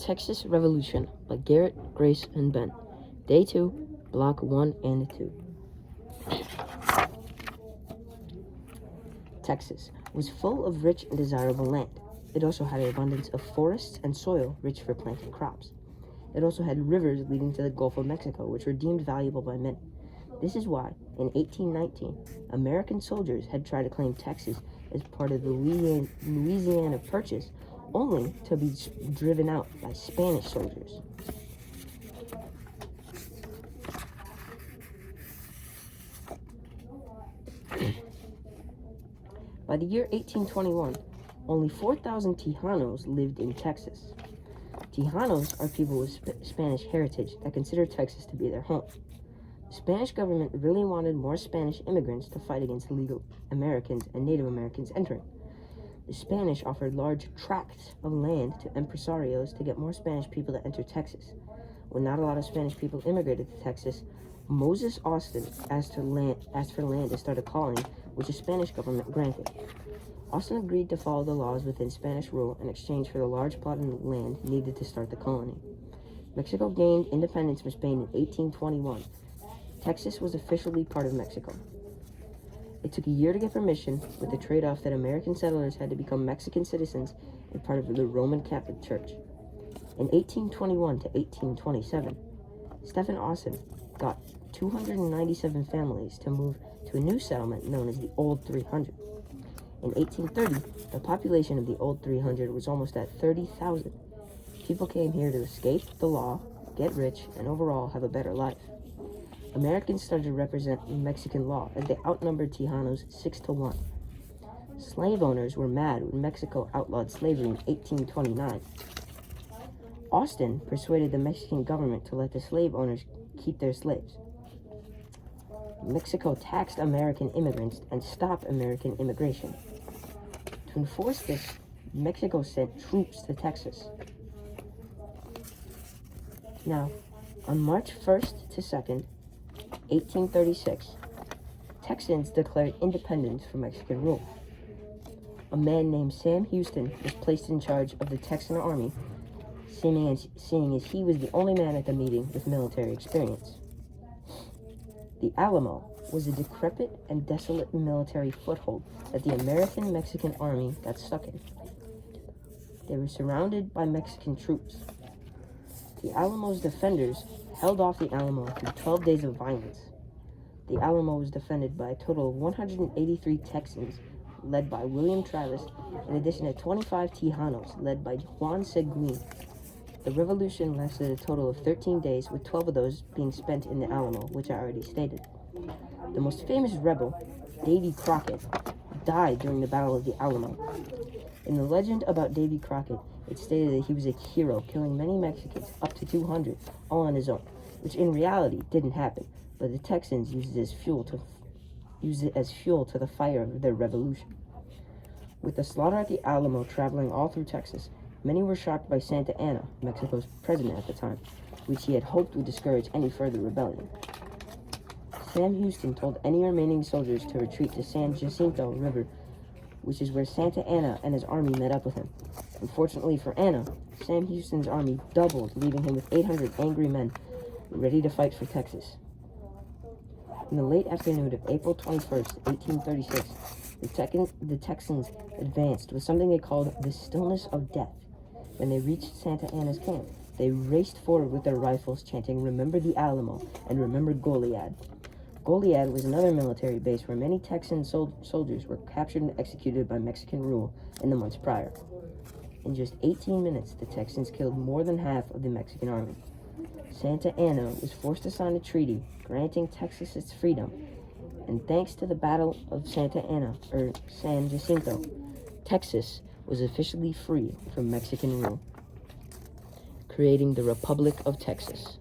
Texas Revolution by Garrett, Grace, and Ben. Day 2, Block 1 and 2. Texas was full of rich and desirable land. It also had an abundance of forests and soil rich for planting crops. It also had rivers leading to the Gulf of Mexico, which were deemed valuable by many. This is why, in 1819, American soldiers had tried to claim Texas as part of the Louisiana Purchase, only to be driven out by Spanish soldiers. By the year 1821, only 4,000 Tejanos lived in Texas. Tejanos are people with Spanish heritage that consider Texas to be their home. The Spanish government really wanted more Spanish immigrants to fight against illegal Americans and Native Americans entering. The Spanish offered large tracts of land to impresarios to get more Spanish people to enter Texas. When not a lot of Spanish people immigrated to Texas, Moses Austin asked for land to start a colony, which the Spanish government granted. Austin agreed to follow the laws within Spanish rule in exchange for the large plot of land needed to start the colony. Mexico gained independence from Spain in 1821. Texas was officially part of Mexico. It took a year to get permission, with the trade-off that American settlers had to become Mexican citizens and part of the Roman Catholic Church. In 1821 to 1827, Stephen Austin got 297 families to move to a new settlement known as the Old 300. In 1830, the population of the Old 300 was almost at 30,000. People came here to escape the law, get rich, and overall have a better life. Americans started to represent Mexican law as they outnumbered Tejanos 6-1. Slave owners were mad when Mexico outlawed slavery in 1829. Austin persuaded the Mexican government to let the slave owners keep their slaves. Mexico taxed American immigrants and stopped American immigration. To enforce this, Mexico sent troops to Texas. Now, on March 1st to 2nd, 1836, Texans declared independence from Mexican rule. A man named Sam Houston was placed in charge of the Texan army, seeing as he was the only man at the meeting with military experience. The Alamo was a decrepit and desolate military foothold that the American-Mexican army got stuck in. They were surrounded by Mexican troops. The Alamo's defenders held off the Alamo through 12 days of violence. The Alamo was defended by a total of 183 Texans, led by William Travis, in addition to 25 Tejanos, led by Juan Seguin. The revolution lasted a total of 13 days, with 12 of those being spent in the Alamo, which I already stated. The most famous rebel, Davy Crockett, died during the Battle of the Alamo. In the legend about Davy Crockett, it stated that he was a hero, killing many Mexicans, up to 200, all on his own, which in reality didn't happen, but the Texans used it as fuel to the fire of their revolution. With the slaughter at the Alamo traveling all through Texas, many were shocked by Santa Anna, Mexico's president at the time, which he had hoped would discourage any further rebellion. Sam Houston told any remaining soldiers to retreat to San Jacinto River, which is where Santa Anna and his army met up with him. Unfortunately for Anna, Sam Houston's army doubled, leaving him with 800 angry men ready to fight for Texas. In the late afternoon of April 21st, 1836, the Texans advanced with something they called the stillness of death. When they reached Santa Anna's camp, they raced forward with their rifles, chanting, "Remember the Alamo," and "Remember Goliad." Goliad was another military base where many Texan soldiers were captured and executed by Mexican rule in the months prior. In just 18 minutes, the Texans killed more than half of the Mexican army. Santa Anna was forced to sign a treaty granting Texas its freedom, and thanks to the Battle of Santa Anna, or San Jacinto, Texas was officially free from Mexican rule, creating the Republic of Texas.